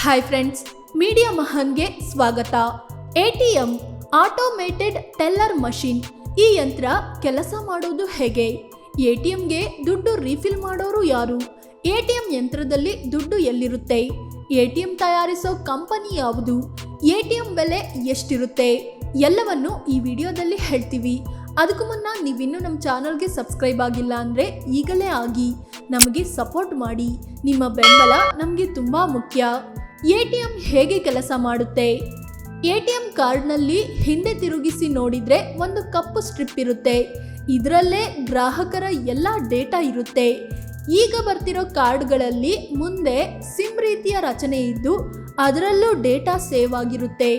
Hi friends, media ಮಹಾನ್ಗೆ ಸ್ವಾಗತ. ATM automated teller machine. ಈ ಯಂತ್ರ ಕೆಲಸ ಮಾಡೋದು ಹೇಗೆ? ATMಗೆ ದುಡ್ಡು ರೀಫಿಲ್ ಮಾಡೋರು ಯಾರು? ATM ಯಂತ್ರದಲ್ಲಿ ದುಡ್ಡು ಎಲ್ಲಿರುತ್ತೆ? ATM ತಯಾರಿಸೋ ಕಂಪನಿ ಯಾವುದು? ATM ಬೆಲೆ ಎಷ್ಟಿರುತ್ತೆ? ಎಲ್ಲವನ್ನು ಈ ವಿಡಿಯೋದಲ್ಲಿ ಹೇಳ್ತೀವಿ. ಅದಕ್ಕೂ ಮುನ್ನ ನೀವಿನ್ನೂ ನಮ್ಮ ಚಾನಲ್ಗೆ ಸಬ್ಸ್ಕ್ರೈಬ್ ಆಗಿಲ್ಲ ಅಂದರೆ ಈಗಲೇ ಆಗಿ ನಮಗೆ ಸಪೋರ್ಟ್ ಮಾಡಿ. ನಿಮ್ಮ ಬೆಂಬಲ ನಮಗೆ ತುಂಬ ಮುಖ್ಯ. ATM ಹೇಗೆ ಕೆಲಸ ಮಾಡುತ್ತೆ? ATM ಕಾರ್ಡ್ನಲ್ಲಿ ಹಿಂದೆ ತಿರುಗಿಸಿ ನೋಡಿದರೆ ಒಂದು ಕಪ್ಪು ಸ್ಟ್ರಿಪ್ ಇರುತ್ತೆ. ಇದರಲ್ಲೇ ಗ್ರಾಹಕರ ಎಲ್ಲ ಡೇಟಾ ಇರುತ್ತೆ. ಈಗ ಬರ್ತಿರೋ ಕಾರ್ಡ್ಗಳಲ್ಲಿ ಮುಂದೆ ಸಿಮ್ ರೀತಿಯ ರಚನೆ ಇದ್ದು ಅದರಲ್ಲೂ ಡೇಟಾ ಸೇವ್ ಆಗಿರುತ್ತೆ.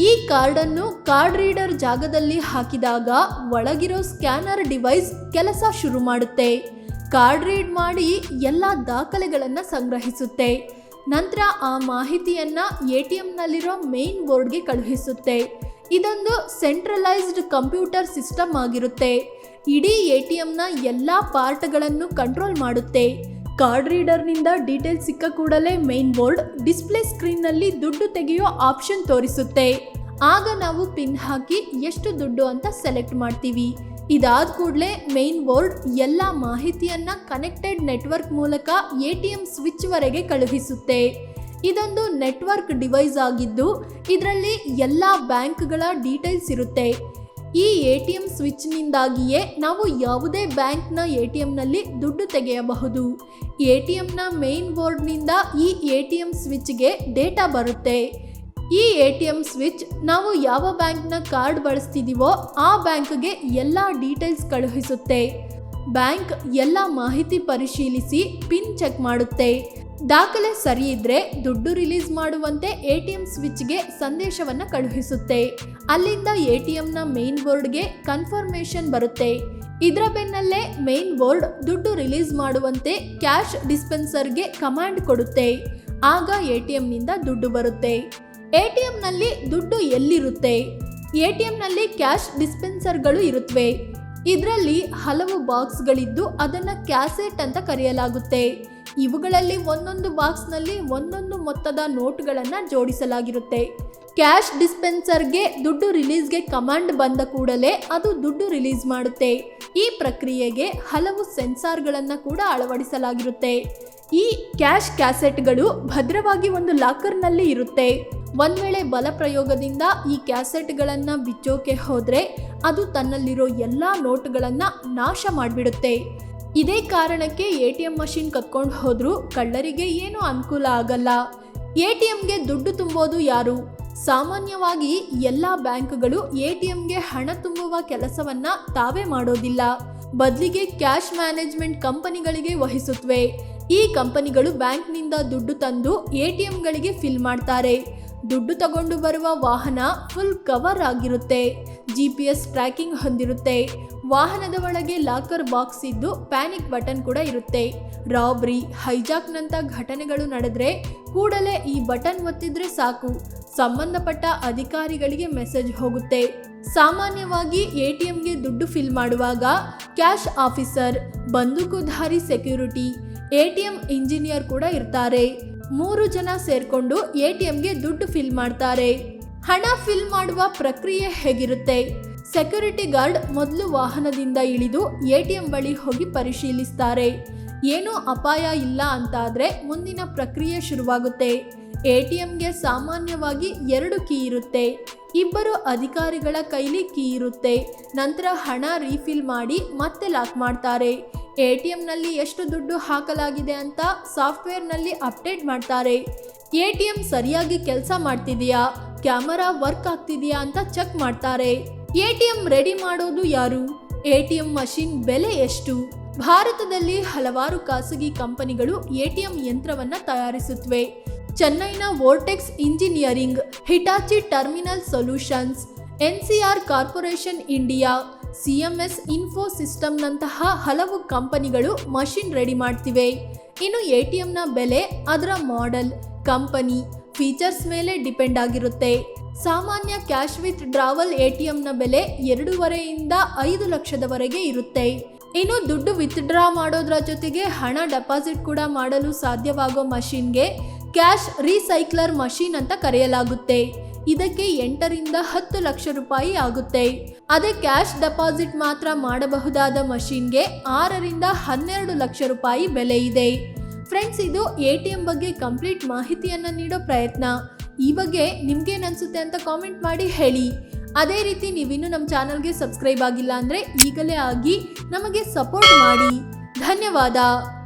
ಈ ಕಾರ್ಡನ್ನು ಕಾರ್ಡ್ ರೀಡರ್ ಜಾಗದಲ್ಲಿ ಹಾಕಿದಾಗ ಒಳಗಿರೋ ಸ್ಕ್ಯಾನರ್ ಡಿವೈಸ್ ಕೆಲಸ ಶುರು ಮಾಡುತ್ತೆ. ಕಾರ್ಡ್ ರೀಡ್ ಮಾಡಿ ಎಲ್ಲ ದಾಖಲೆಗಳನ್ನು ಸಂಗ್ರಹಿಸುತ್ತೆ. ನಂತರ ಆ ಮಾಹಿತಿಯನ್ನು ATMನಲ್ಲಿರೋ ಮೇನ್ ಬೋರ್ಡ್ಗೆ ಕಳುಹಿಸುತ್ತೆ. ಇದೊಂದು ಸೆಂಟ್ರಲೈಸ್ಡ್ ಕಂಪ್ಯೂಟರ್ ಸಿಸ್ಟಮ್ ಆಗಿರುತ್ತೆ. ಇಡೀ ATMನ ಎಲ್ಲ ಪಾರ್ಟ್ಗಳನ್ನು ಕಂಟ್ರೋಲ್ ಮಾಡುತ್ತೆ. ಕಾರ್ಡ್ ರೀಡರ್ನಿಂದ ಡೀಟೇಲ್ ಸಿಕ್ಕ ಕೂಡಲೇ ಮೇನ್ ಬೋರ್ಡ್ ಡಿಸ್ಪ್ಲೇ ಸ್ಕ್ರೀನ್ನಲ್ಲಿ ದುಡ್ಡು ತೆಗೆಯೋ ಆಪ್ಷನ್ ತೋರಿಸುತ್ತೆ. ಆಗ ನಾವು ಪಿನ್ ಹಾಕಿ ಎಷ್ಟು ದುಡ್ಡು ಅಂತ ಸೆಲೆಕ್ಟ್ ಮಾಡ್ತೀವಿ. ಇದಾದ ಕೂಡಲೇ ಮೇನ್ ಬೋರ್ಡ್ ಎಲ್ಲ ಮಾಹಿತಿಯನ್ನು ಕನೆಕ್ಟೆಡ್ ನೆಟ್ವರ್ಕ್ ಮೂಲಕ ATM ಸ್ವಿಚ್ವರೆಗೆ ಕಳುಹಿಸುತ್ತೆ. ಇದೊಂದು ನೆಟ್ವರ್ಕ್ ಡಿವೈಸ್ ಆಗಿದ್ದು ಇದರಲ್ಲಿ ಎಲ್ಲ ಬ್ಯಾಂಕ್ಗಳ ಡೀಟೇಲ್ಸ್ ಇರುತ್ತೆ. ಈ ATM ಸ್ವಿಚ್ನಿಂದಾಗಿಯೇ ನಾವು ಯಾವುದೇ ಬ್ಯಾಂಕ್ನ ATMನಲ್ಲಿ ದುಡ್ಡು ತೆಗೆಯಬಹುದು. ATMನ ಮೇನ್ ಬೋರ್ಡ್ನಿಂದ ಈ ATM ಸ್ವಿಚ್ಗೆ ಡೇಟಾ ಬರುತ್ತೆ. ಈ ATM ಸ್ವಿಚ್ ನಾವು ಯಾವ ಬ್ಯಾಂಕ್ನ ಕಾರ್ಡ್ ಬಳಸ್ತಿದ್ದೀವೋ ಆ ಬ್ಯಾಂಕ್ಗೆ ಎಲ್ಲ ಡೀಟೇಲ್ಸ್ ಕಳುಹಿಸುತ್ತೆ. ಬ್ಯಾಂಕ್ ಎಲ್ಲ ಮಾಹಿತಿ ಪರಿಶೀಲಿಸಿ ಪಿನ್ ಚೆಕ್ ಮಾಡುತ್ತೆ. ದಾಖಲೆ ಸರಿ ಇದ್ರೆ ದುಡ್ಡು ರಿಲೀಸ್ ಮಾಡುವಂತೆ ATM ಸ್ವಿಚ್ಗೆ ಸಂದೇಶವನ್ನು ಕಳುಹಿಸುತ್ತೆ. ಅಲ್ಲಿಂದ ATMನ ಮೇನ್ ಬೋರ್ಡ್ಗೆ ಕನ್ಫರ್ಮೇಷನ್ ಬರುತ್ತೆ. ಇದರ ಬೆನ್ನಲ್ಲೇ ಮೇನ್ ಬೋರ್ಡ್ ದುಡ್ಡು ರಿಲೀಸ್ ಮಾಡುವಂತೆ ಕ್ಯಾಶ್ ಡಿಸ್ಪೆನ್ಸರ್ಗೆ ಕಮಾಂಡ್ ಕೊಡುತ್ತೆ. ಆಗ ATMನಿಂದ ದುಡ್ಡು ಬರುತ್ತೆ. ATMನಲ್ಲಿ ದುಡ್ಡು ಎಲ್ಲಿರುತ್ತೆ? ATMನಲ್ಲಿ ಕ್ಯಾಶ್ ಡಿಸ್ಪೆನ್ಸರ್ಗಳು ಇರುತ್ತವೆ. ಇದರಲ್ಲಿ ಹಲವು ಬಾಕ್ಸ್ಗಳಿದ್ದು ಅದನ್ನು ಕ್ಯಾಸೆಟ್ ಅಂತ ಕರೆಯಲಾಗುತ್ತೆ. ಇವುಗಳಲ್ಲಿ ಒಂದೊಂದು ಬಾಕ್ಸ್ನಲ್ಲಿ ಒಂದೊಂದು ಮೊತ್ತದ ನೋಟ್ಗಳನ್ನು ಜೋಡಿಸಲಾಗಿರುತ್ತೆ. ಕ್ಯಾಶ್ ಡಿಸ್ಪೆನ್ಸರ್ಗೆ ದುಡ್ಡು ರಿಲೀಸ್ಗೆ ಕಮಾಂಡ್ ಬಂದ ಕೂಡಲೇ ಅದು ದುಡ್ಡು ರಿಲೀಸ್ ಮಾಡುತ್ತೆ. ಈ ಪ್ರಕ್ರಿಯೆಗೆ ಹಲವು ಸೆನ್ಸಾರ್ಗಳನ್ನು ಕೂಡ ಅಳವಡಿಸಲಾಗಿರುತ್ತೆ. ಈ ಕ್ಯಾಶ್ ಕ್ಯಾಸೆಟ್ಗಳು ಭದ್ರವಾಗಿ ಒಂದು ಲಾಕರ್ನಲ್ಲಿ ಇರುತ್ತೆ. ಒಂದು ವೇಳೆ ಬಲ ಪ್ರಯೋಗದಿಂದ ಈ ಕ್ಯಾಸೆಟ್ಗಳನ್ನು ಬಿಚ್ಚೋಕೆ ಹೋದರೆ ಅದು ತನ್ನಲ್ಲಿರೋ ಎಲ್ಲ ನೋಟ್ಗಳನ್ನು ನಾಶ ಮಾಡಿಬಿಡುತ್ತೆ. ಇದೇ ಕಾರಣಕ್ಕೆ ATM ಮಷಿನ್ ಕತ್ಕೊಂಡು ಹೋದ್ರೂ ಕಳ್ಳರಿಗೆ ಏನೂ ಅನುಕೂಲ ಆಗಲ್ಲ. ATMಗೆ ದುಡ್ಡು ತುಂಬೋದು ಯಾರು? ಸಾಮಾನ್ಯವಾಗಿ ಎಲ್ಲ ಬ್ಯಾಂಕ್ಗಳು ATMಗೆ ಹಣ ತುಂಬುವ ಕೆಲಸವನ್ನು ತಾವೇ ಮಾಡೋದಿಲ್ಲ. ಬದಲಿಗೆ ಕ್ಯಾಶ್ ಮ್ಯಾನೇಜ್ಮೆಂಟ್ ಕಂಪನಿಗಳಿಗೆ ವಹಿಸುತ್ತವೆ. ಈ ಕಂಪನಿಗಳು ಬ್ಯಾಂಕ್ನಿಂದ ದುಡ್ಡು ತಂದು ATMಗಳಿಗೆ ಫಿಲ್ ಮಾಡ್ತಾರೆ. ದುಡ್ಡು ತಗೊಂಡು ಬರುವ ವಾಹನ ಫುಲ್ ಕವರ್ ಆಗಿರುತ್ತೆ. GPS ಟ್ರ್ಯಾಕಿಂಗ್ ಹೊಂದಿರುತ್ತೆ. ವಾಹನದ ಒಳಗೆ ಲಾಕರ್ ಬಾಕ್ಸ್ ಇದ್ದು ಪ್ಯಾನಿಕ್ ಬಟನ್ ಕೂಡ ಇರುತ್ತೆ. ರಾಬ್ರಿ, ಹೈಜಾಕ್ನಂಥ ಘಟನೆಗಳು ನಡೆದರೆ ಕೂಡಲೇ ಈ ಬಟನ್ ಒತ್ತಿದ್ರೆ ಸಾಕು, ಸಂಬಂಧಪಟ್ಟ ಅಧಿಕಾರಿಗಳಿಗೆ ಮೆಸೇಜ್ ಹೋಗುತ್ತೆ. ಸಾಮಾನ್ಯವಾಗಿ ATMಗೆ ದುಡ್ಡು ಫಿಲ್ ಮಾಡುವಾಗ ಕ್ಯಾಶ್ ಆಫೀಸರ್, ಬಂದೂಕುಧಾರಿ ಸೆಕ್ಯೂರಿಟಿ, ATM ಇಂಜಿನಿಯರ್ ಕೂಡ ಇರ್ತಾರೆ. 3 ಜನ ಸೇರ್ಕೊಂಡು ATMಗೆ ದುಡ್ಡು ಫಿಲ್ ಮಾಡ್ತಾರೆ. ಹಣ ಫಿಲ್ ಮಾಡುವ ಪ್ರಕ್ರಿಯೆ ಹೇಗಿರುತ್ತೆ? ಸೆಕ್ಯೂರಿಟಿ ಗಾರ್ಡ್ ಮೊದಲು ವಾಹನದಿಂದ ಇಳಿದು ATM ಬಳಿ ಹೋಗಿ ಪರಿಶೀಲಿಸ್ತಾರೆ. ಏನೂ ಅಪಾಯ ಇಲ್ಲ ಅಂತಾದರೆ ಮುಂದಿನ ಪ್ರಕ್ರಿಯೆ ಶುರುವಾಗುತ್ತೆ. ATMಗೆ ಸಾಮಾನ್ಯವಾಗಿ 2 ಕೀ ಇರುತ್ತೆ. ಇಬ್ಬರು ಅಧಿಕಾರಿಗಳ ಕೈಲಿ ಕೀ ಇರುತ್ತೆ. ನಂತರ ಹಣ ರೀಫಿಲ್ ಮಾಡಿ ಮತ್ತೆ ಲಾಕ್ ಮಾಡ್ತಾರೆ. ATMನಲ್ಲಿ ಎಷ್ಟು ದುಡ್ಡು ಹಾಕಲಾಗಿದೆ ಅಂತ ಸಾಫ್ಟ್ವೇರ್ನಲ್ಲಿ ಅಪ್ಡೇಟ್ ಮಾಡ್ತಾರೆ. ATM ಸರಿಯಾಗಿ ಕೆಲಸ ಮಾಡ್ತಿದೆಯಾ, ಕ್ಯಾಮರಾ ವರ್ಕ್ ಆಗ್ತಿದೆಯಾ ಅಂತ ಚೆಕ್ ಮಾಡ್ತಾರೆ. ATM ರೆಡಿ ಮಾಡೋದು ಯಾರು? ATM ಮಷಿನ್ ಬೆಲೆ ಎಷ್ಟು? ಭಾರತದಲ್ಲಿ ಹಲವಾರು ಖಾಸಗಿ ಕಂಪನಿಗಳು ATM ಯಂತ್ರವನ್ನು ತಯಾರಿಸುತ್ತವೆ. ಚೆನ್ನೈನ Vortex engineering, Hitachi terminal solutions, NCR corporation India, CMS info ಸಿಸ್ಟಮ್ನಂತಹ ಹಲವು ಕಂಪನಿಗಳು ಮಷಿನ್ ರೆಡಿ ಮಾಡ್ತಿವೆ. ಇನ್ನು ATMನ ಬೆಲೆ ಅದರ ಮಾಡೆಲ್, ಕಂಪನಿ, ಫೀಚರ್ಸ್ ಮೇಲೆ ಡಿಪೆಂಡ್ ಆಗಿರುತ್ತೆ. ಸಾಮಾನ್ಯ ಕ್ಯಾಶ್ ವಿತ್ ಡ್ರಾವಲ್ ATMನ ಬೆಲೆ 2.5 ಇಂದ 5 ಲಕ್ಷದವರೆಗೆ ಇರುತ್ತೆ. ಇನ್ನು ದುಡ್ಡು ವಿತ್ಡ್ರಾ ಮಾಡೋದ್ರ ಜೊತೆಗೆ ಹಣ ಡೆಪಾಸಿಟ್ ಕೂಡ ಮಾಡಲು ಸಾಧ್ಯವಾಗೋ ಮಷಿನ್ಗೆ ಕ್ಯಾಶ್ ರೀಸೈಕ್ಲರ್ ಮಷೀನ್ ಅಂತ ಕರೆಯಲಾಗುತ್ತೆ. ಇದಕ್ಕೆ 8ರಿಂದ 10 ಲಕ್ಷ ರೂಪಾಯಿ ಆಗುತ್ತೆ. ಅದೇ ಕ್ಯಾಶ್ ಡೆಪಾಸಿಟ್ ಮಾತ್ರ ಮಾಡಬಹುದಾದ ಮಷೀನ್ಗೆ 6ರಿಂದ 12 ಲಕ್ಷ ರೂಪಾಯಿ ಬೆಲೆ ಇದೆ. ಫ್ರೆಂಡ್ಸ್, ಇದು ATM ಬಗ್ಗೆ ಕಂಪ್ಲೀಟ್ ಮಾಹಿತಿಯನ್ನ ನೀಡೋ ಪ್ರಯತ್ನ. ಈ ಬಗ್ಗೆ ನಿಮ್ಗೇನ್ ಅನ್ಸುತ್ತೆ ಅಂತ ಕಾಮೆಂಟ್ ಮಾಡಿ ಹೇಳಿ. ಅದೇ ರೀತಿ ನೀವಿನ್ನೂ ನಮ್ಮ ಚಾನಲ್ಗೆ ಸಬ್ಸ್ಕ್ರೈಬ್ ಆಗಿಲ್ಲ ಅಂದ್ರೆ ಈಗಲೇ ಆಗಿ ನಮಗೆ ಸಪೋರ್ಟ್ ಮಾಡಿ. ಧನ್ಯವಾದ.